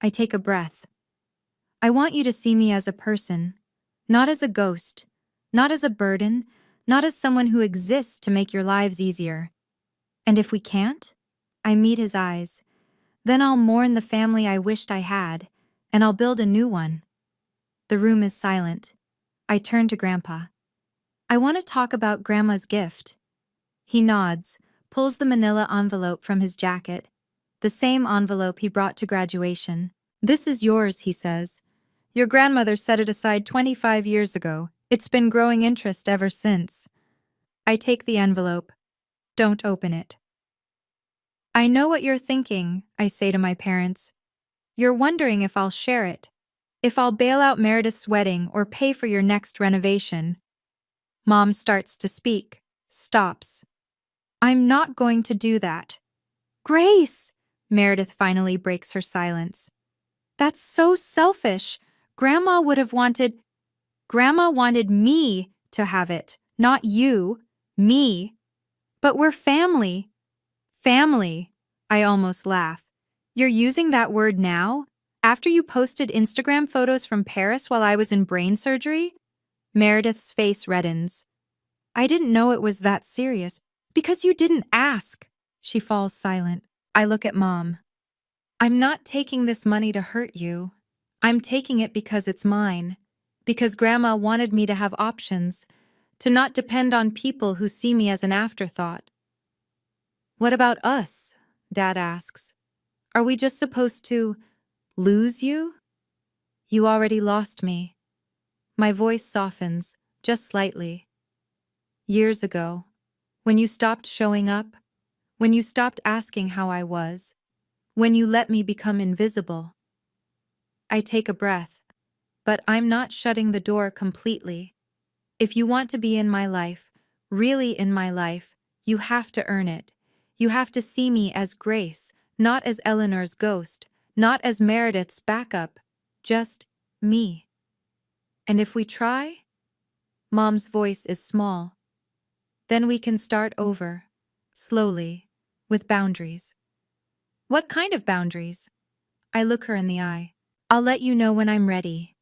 I take a breath. I want you to see me as a person, not as a ghost, not as a burden, not as someone who exists to make your lives easier. And if we can't? I meet his eyes. Then I'll mourn the family I wished I had, and I'll build a new one. The room is silent. I turn to Grandpa. I want to talk about Grandma's gift. He nods, pulls the manila envelope from his jacket, the same envelope he brought to graduation. This is yours, he says. Your grandmother set it aside 25 years ago. It's been growing interest ever since. I take the envelope. Don't open it. I know what you're thinking, I say to my parents. You're wondering if I'll share it, if I'll bail out Meredith's wedding or pay for your next renovation. Mom starts to speak, stops. I'm not going to do that. Grace! Meredith finally breaks her silence. That's so selfish. Grandma wanted me to have it, not you, me. But we're family. Family. I almost laugh. You're using that word now? After you posted Instagram photos from Paris while I was in brain surgery? Meredith's face reddens. I didn't know it was that serious. Because you didn't ask. She falls silent. I look at Mom. I'm not taking this money to hurt you. I'm taking it because it's mine. Because Grandma wanted me to have options, to not depend on people who see me as an afterthought. What about us? Dad asks. Are we just supposed to lose you? You already lost me. My voice softens, just slightly. Years ago, when you stopped showing up, when you stopped asking how I was, when you let me become invisible. I take a breath, but I'm not shutting the door completely. If you want to be in my life, really in my life, you have to earn it. You have to see me as Grace, not as Eleanor's ghost, not as Meredith's backup, just me. And if we try, Mom's voice is small, then we can start over, slowly, with boundaries. What kind of boundaries? I look her in the eye. I'll let you know when I'm ready.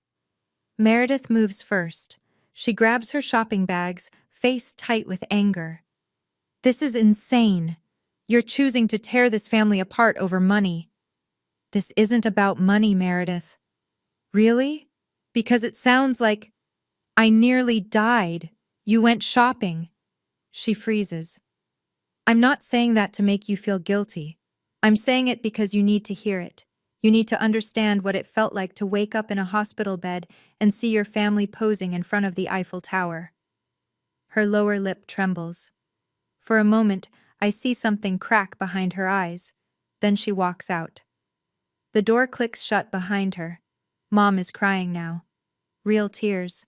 Meredith moves first. She grabs her shopping bags, face tight with anger. This is insane. You're choosing to tear this family apart over money. This isn't about money, Meredith. Really? Because it sounds like I nearly died. You went shopping. She freezes. I'm not saying that to make you feel guilty. I'm saying it because you need to hear it. You need to understand what it felt like to wake up in a hospital bed and see your family posing in front of the Eiffel Tower. Her lower lip trembles. For a moment, I see something crack behind her eyes. Then she walks out. The door clicks shut behind her. Mom is crying now. Real tears.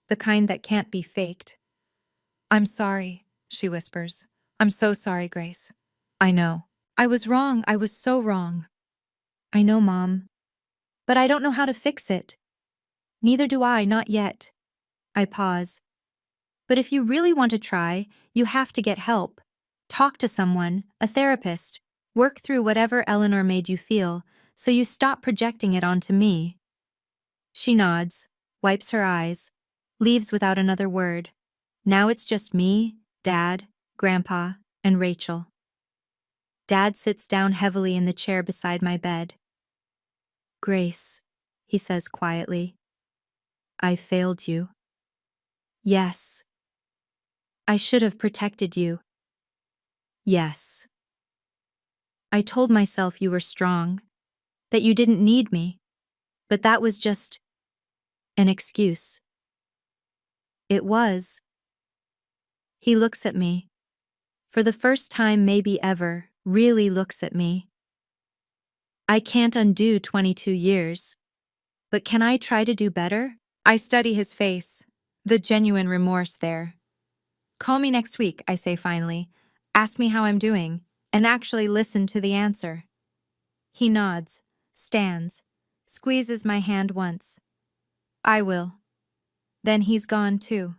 The kind that can't be faked. I'm sorry, she whispers. I'm so sorry, Grace. I know. I was wrong. I was so wrong. I know, Mom. But I don't know how to fix it. Neither do I, not yet. I pause. But if you really want to try, you have to get help. Talk to someone, a therapist. Work through whatever Eleanor made you feel, so you stop projecting it onto me. She nods, wipes her eyes, leaves without another word. Now it's just me, Dad, Grandpa, and Rachel. Dad sits down heavily in the chair beside my bed. Grace, he says quietly, I failed you. Yes. I should have protected you. Yes. I told myself you were strong, that you didn't need me, but that was just an excuse. It was. He looks at me. For the first time, maybe ever, really looks at me. I can't undo 22 years, but can I try to do better? I study his face, the genuine remorse there. Call me next week, I say finally. Ask me how I'm doing, and actually listen to the answer. He nods, stands, squeezes my hand once. I will. Then he's gone too.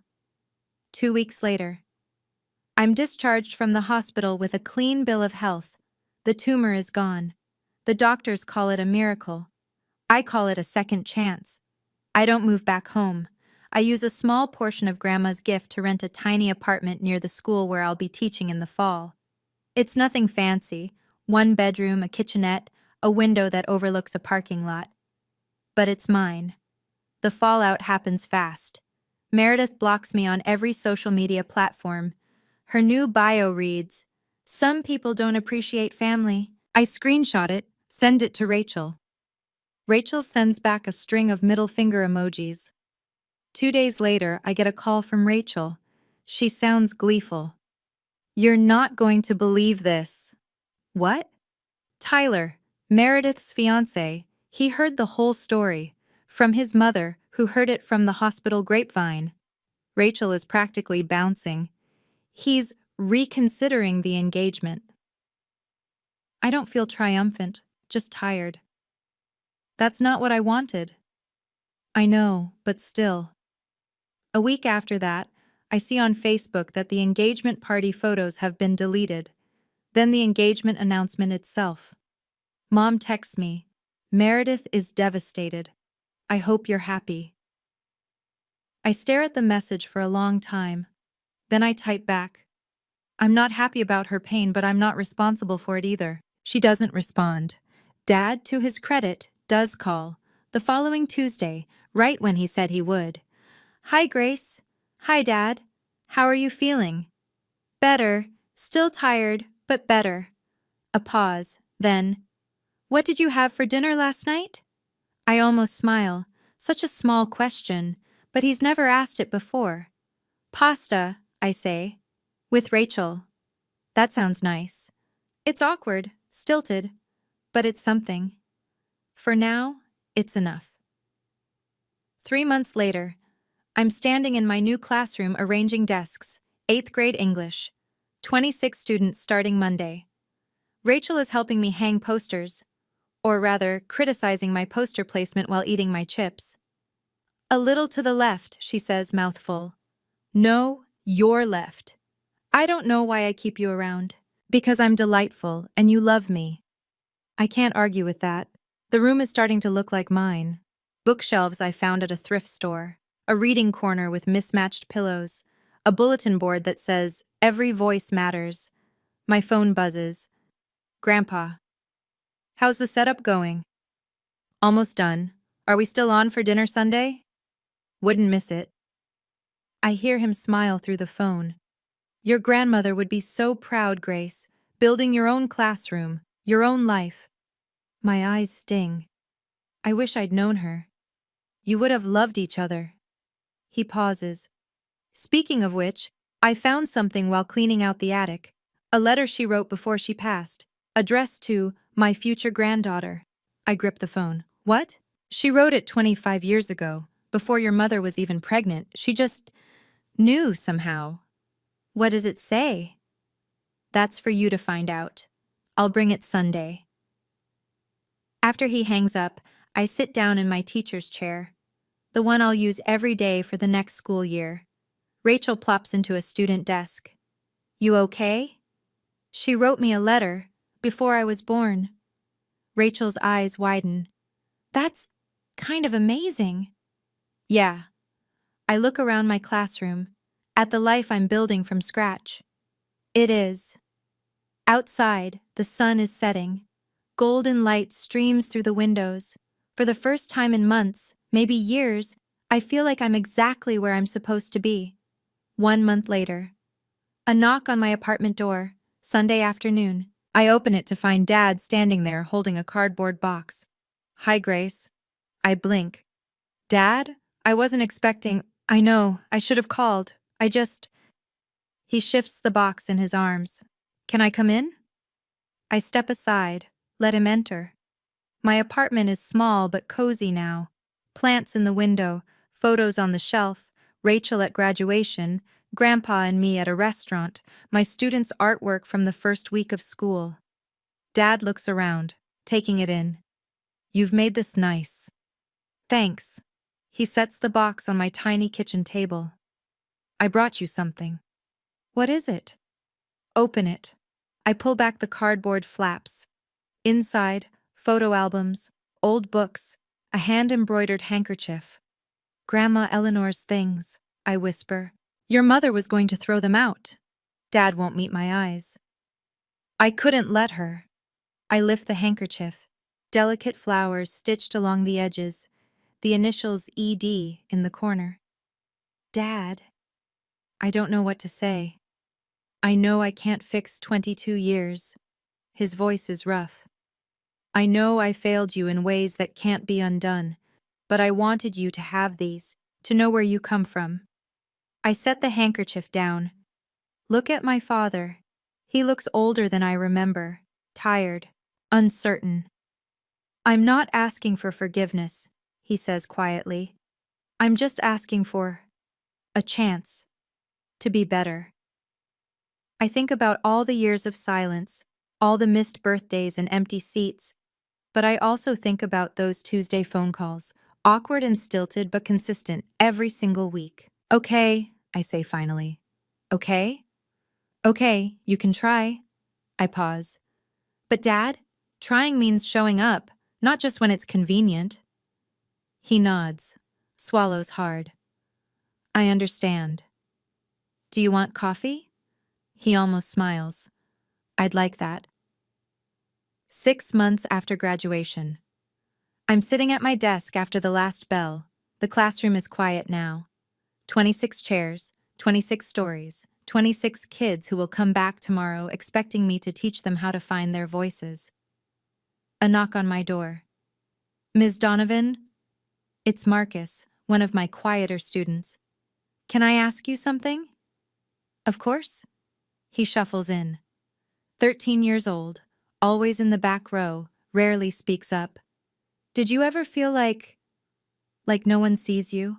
2 weeks later. I'm discharged from the hospital with a clean bill of health. The tumor is gone. The doctors call it a miracle. I call it a second chance. I don't move back home. I use a small portion of Grandma's gift to rent a tiny apartment near the school where I'll be teaching in the fall. It's nothing fancy, 1 bedroom, a kitchenette, a window that overlooks a parking lot. But it's mine. The fallout happens fast. Meredith blocks me on every social media platform. Her new bio reads, "Some people don't appreciate family." I screenshot it, send it to Rachel. Rachel sends back a string of middle finger emojis. 2 days later, I get a call from Rachel. She sounds gleeful. You're not going to believe this. What? Tyler, Meredith's fiancé, he heard the whole story. From his mother, who heard it from the hospital grapevine. Rachel is practically bouncing. He's reconsidering the engagement. I don't feel triumphant, just tired. That's not what I wanted. I know, but still. A week after that, I see on Facebook that the engagement party photos have been deleted. Then the engagement announcement itself. Mom texts me, Meredith is devastated. I hope you're happy. I stare at the message for a long time. Then I type back, I'm not happy about her pain, but I'm not responsible for it either. She doesn't respond. Dad, to his credit, does call. The following Tuesday, right when he said he would. Hi, Grace. Hi, Dad. How are you feeling? Better. Still tired, but better. A pause, then, what did you have for dinner last night? I almost smile. Such a small question, but he's never asked it before. Pasta, I say. With Rachel. That sounds nice. It's awkward, stilted, but it's something. For now, it's enough. 3 months later, I'm standing in my new classroom arranging desks, 8th grade English. 26 students starting Monday. Rachel is helping me hang posters, or rather, criticizing my poster placement while eating my chips. A little to the left, she says, mouthful. No, you're left. I don't know why I keep you around. Because I'm delightful and you love me. I can't argue with that. The room is starting to look like mine. Bookshelves I found at a thrift store. A reading corner with mismatched pillows. A bulletin board that says, "Every voice matters." My phone buzzes. Grandpa. How's the setup going? Almost done. Are we still on for dinner Sunday? Wouldn't miss it. I hear him smile through the phone. Your grandmother would be so proud, Grace. Building your own classroom, your own life. My eyes sting. I wish I'd known her. You would have loved each other. He pauses. Speaking of which, I found something while cleaning out the attic. A letter she wrote before she passed, addressed to my future granddaughter. I grip the phone. What? She wrote it 25 years ago, before your mother was even pregnant. She just knew somehow. What does it say? That's for you to find out. I'll bring it Sunday. After he hangs up, I sit down in my teacher's chair, the one I'll use every day for the next school year. Rachel plops into a student desk. You okay? She wrote me a letter before I was born. Rachel's eyes widen. That's kind of amazing. Yeah. I look around my classroom, at the life I'm building from scratch. It is. Outside, the sun is setting. Golden light streams through the windows. For the first time in months, maybe years, I feel like I'm exactly where I'm supposed to be. 1 month later. A knock on my apartment door, Sunday afternoon. I open it to find Dad standing there holding a cardboard box. Hi, Grace. I blink. Dad? I wasn't expecting. I know, I should have called. He shifts the box in his arms. Can I come in? I step aside, let him enter. My apartment is small but cozy now. Plants in the window, photos on the shelf, Rachel at graduation, Grandpa and me at a restaurant, my students' artwork from the first week of school. Dad looks around, taking it in. You've made this nice. Thanks. He sets the box on my tiny kitchen table. I brought you something. What is it? Open it. I pull back the cardboard flaps. Inside, photo albums, old books, a hand-embroidered handkerchief. Grandma Eleanor's things, I whisper. Your mother was going to throw them out. Dad won't meet my eyes. I couldn't let her. I lift the handkerchief. Delicate flowers stitched along the edges, the initials ED in the corner. Dad. I don't know what to say. I know I can't fix 22 years. His voice is rough. I know I failed you in ways that can't be undone, but I wanted you to have these, to know where you come from. I set the handkerchief down. Look at my father. He looks older than I remember, tired, uncertain. I'm not asking for forgiveness, he says quietly. I'm just asking for a chance to be better. I think about all the years of silence, all the missed birthdays and empty seats, but I also think about those Tuesday phone calls, awkward and stilted but consistent every single week. Okay, I say finally. Okay? Okay, you can try. I pause. But Dad, trying means showing up, not just when it's convenient. He nods, swallows hard. I understand. Do you want coffee? He almost smiles. I'd like that. 6 months after graduation. I'm sitting at my desk after the last bell. The classroom is quiet now. 26 chairs, 26 stories, 26 kids who will come back tomorrow expecting me to teach them how to find their voices. A knock on my door. Ms. Donovan? It's Marcus, one of my quieter students. Can I ask you something? Of course. He shuffles in. 13 years old, always in the back row, rarely speaks up. Did you ever feel like no one sees you?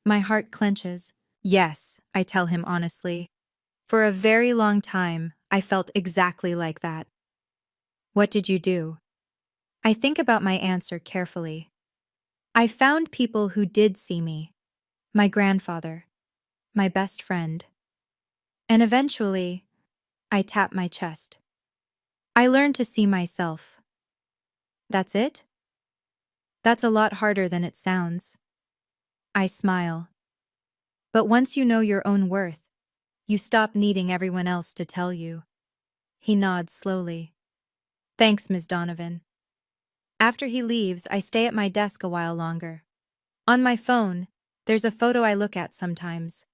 My heart clenches. Yes, I tell him honestly. For a very long time, I felt exactly like that. What did you do? I think about my answer carefully. I found people who did see me. My grandfather. My best friend. And eventually, I tap my chest. I learned to see myself. That's it? That's a lot harder than it sounds. I smile. But once you know your own worth, you stop needing everyone else to tell you. He nods slowly. Thanks, Ms. Donovan. After he leaves, I stay at my desk a while longer. On my phone, there's a photo I look at sometimes.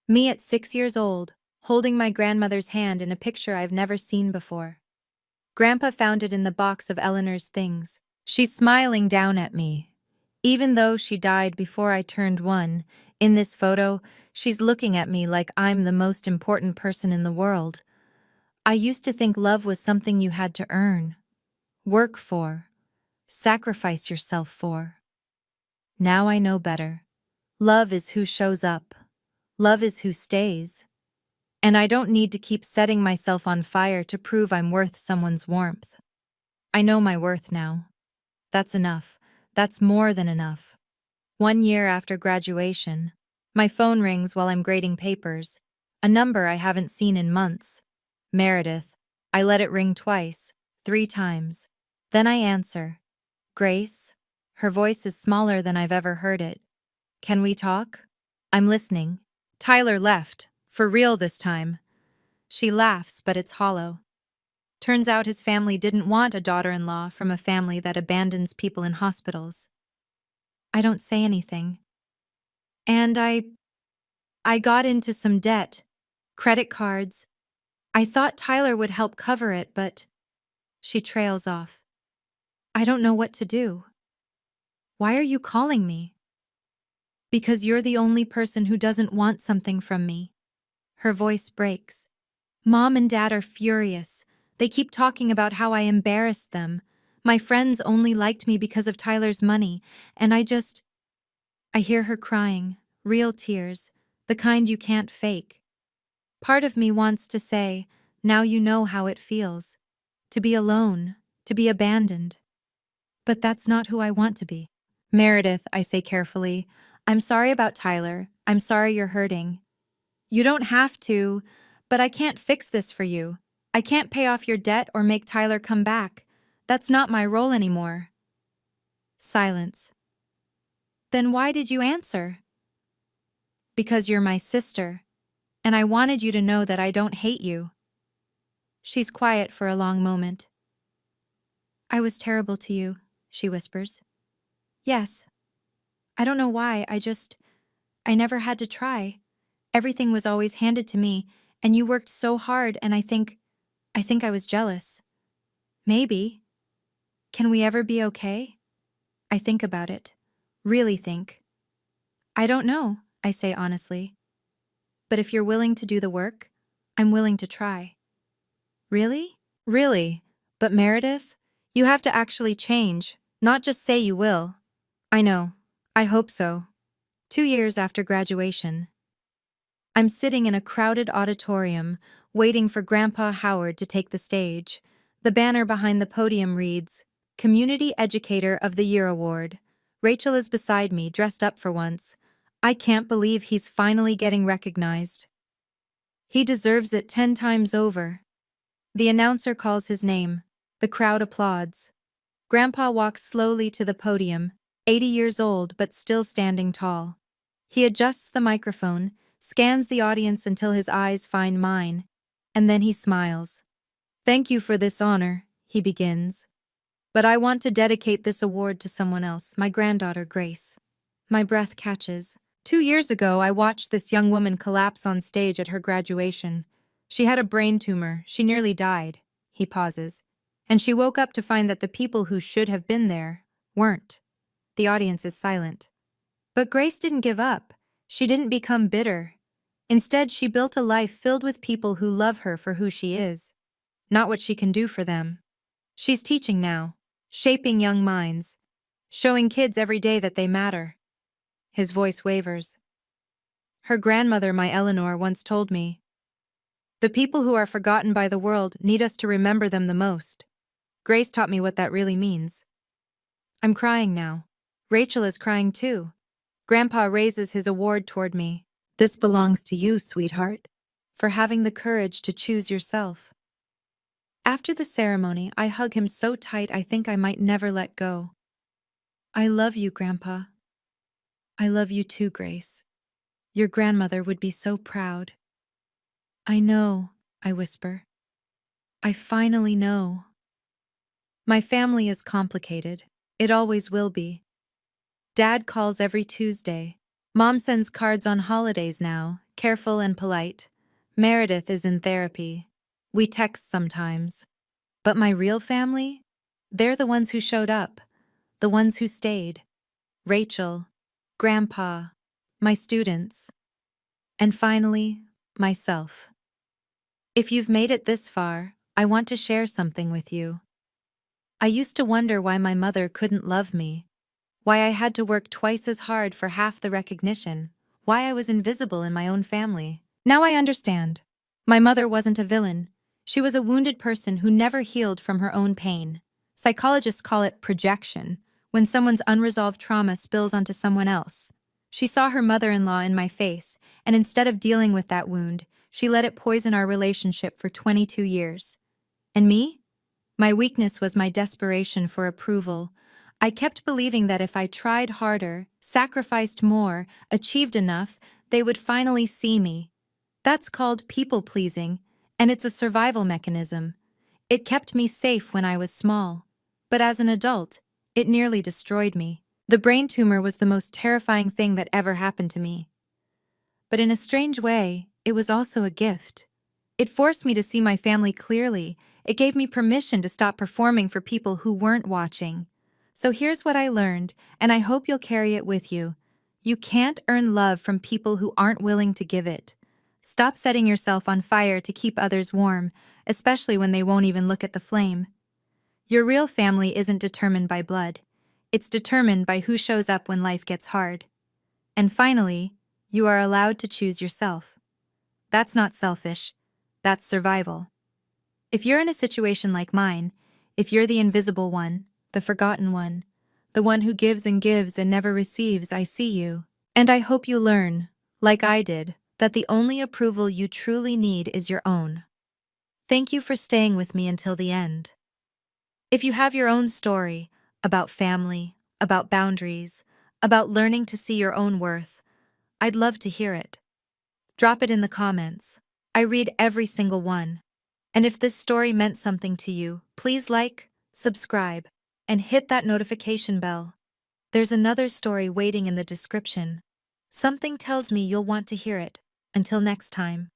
Me at 6 years old, holding my grandmother's hand in a picture I've never seen before. Grandpa found it in the box of Eleanor's things. She's smiling down at me. Even though she died before I turned 1, in this photo, she's looking at me like I'm the most important person in the world. I used to think love was something you had to earn, work for, sacrifice yourself for. Now I know better. Love is who shows up. Love is who stays. And I don't need to keep setting myself on fire to prove I'm worth someone's warmth. I know my worth now. That's enough. That's more than enough. 1 year after graduation, my phone rings while I'm grading papers. A number I haven't seen in months. Meredith. I let it ring twice, 3 times. Then I answer. Grace? Her voice is smaller than I've ever heard it. Can we talk? I'm listening. Tyler left. For real this time. She laughs, but it's hollow. Turns out his family didn't want a daughter-in-law from a family that abandons people in hospitals. I don't say anything. And I got into some debt. Credit cards. I thought Tyler would help cover it, but she trails off. I don't know what to do. Why are you calling me? Because you're the only person who doesn't want something from me. Her voice breaks. Mom and Dad are furious. They keep talking about how I embarrassed them. My friends only liked me because of Tyler's money, and I hear her crying, real tears, the kind you can't fake. Part of me wants to say, now you know how it feels. To be alone, to be abandoned. But that's not who I want to be. Meredith, I say carefully, I'm sorry about Tyler. I'm sorry you're hurting. You don't have to, but I can't fix this for you. I can't pay off your debt or make Tyler come back. That's not my role anymore. Silence. Then why did you answer? Because you're my sister, and I wanted you to know that I don't hate you. She's quiet for a long moment. I was terrible to you, she whispers. Yes. I don't know why, I never had to try. Everything was always handed to me, and you worked so hard, and I think I was jealous. Maybe. Can we ever be okay? I think about it. Really think. I don't know, I say honestly. But if you're willing to do the work, I'm willing to try. Really? Really. But Meredith, you have to actually change, not just say you will. I know. I hope so. 2 years after graduation. I'm sitting in a crowded auditorium, waiting for Grandpa Howard to take the stage. The banner behind the podium reads, Community Educator of the Year Award. Rachel is beside me, dressed up for once. I can't believe he's finally getting recognized. He deserves it 10 times over. The announcer calls his name. The crowd applauds. Grandpa walks slowly to the podium, 80 years old but still standing tall. He adjusts the microphone, scans the audience until his eyes find mine, and then he smiles. Thank you for this honor, he begins. But I want to dedicate this award to someone else, my granddaughter Grace. My breath catches. 2 years ago, I watched this young woman collapse on stage at her graduation. She had a brain tumor. She nearly died. He pauses. And she woke up to find that the people who should have been there weren't. The audience is silent. But Grace didn't give up. She didn't become bitter. Instead, she built a life filled with people who love her for who she is, not what she can do for them. She's teaching now, shaping young minds, showing kids every day that they matter. His voice wavers. Her grandmother, my Eleanor, once told me, the people who are forgotten by the world need us to remember them the most. Grace taught me what that really means. I'm crying now. Rachel is crying too. Grandpa raises his award toward me. This belongs to you, sweetheart, for having the courage to choose yourself. After the ceremony, I hug him so tight I think I might never let go. I love you, Grandpa. I love you too, Grace. Your grandmother would be so proud. I know, I whisper. I finally know. My family is complicated. It always will be. Dad calls every Tuesday. Mom sends cards on holidays now, careful and polite. Meredith is in therapy. We text sometimes. But my real family? They're the ones who showed up, the ones who stayed. Rachel, Grandpa, my students, and finally, myself. If you've made it this far, I want to share something with you. I used to wonder why my mother couldn't love me, why I had to work twice as hard for half the recognition, why I was invisible in my own family. Now I understand. My mother wasn't a villain. She was a wounded person who never healed from her own pain. Psychologists call it projection, when someone's unresolved trauma spills onto someone else. She saw her mother-in-law in my face, and instead of dealing with that wound, she let it poison our relationship for 22 years. And me? My weakness was my desperation for approval. I kept believing that if I tried harder, sacrificed more, achieved enough, they would finally see me. That's called people-pleasing, and it's a survival mechanism. It kept me safe when I was small. But as an adult, it nearly destroyed me. The brain tumor was the most terrifying thing that ever happened to me. But in a strange way, it was also a gift. It forced me to see my family clearly. It gave me permission to stop performing for people who weren't watching. So here's what I learned, and I hope you'll carry it with you. You can't earn love from people who aren't willing to give it. Stop setting yourself on fire to keep others warm, especially when they won't even look at the flame. Your real family isn't determined by blood. It's determined by who shows up when life gets hard. And finally, you are allowed to choose yourself. That's not selfish. That's survival. If you're in a situation like mine, if you're the invisible one, the forgotten one, the one who gives and never receives, I see you. And I hope you learn, like I did, that the only approval you truly need is your own. Thank you for staying with me until the end. If you have your own story about family, about boundaries, about learning to see your own worth, I'd love to hear it. Drop it in the comments. I read every single one. And if this story meant something to you, please like, subscribe, and hit that notification bell. There's another story waiting in the description. Something tells me you'll want to hear it. Until next time.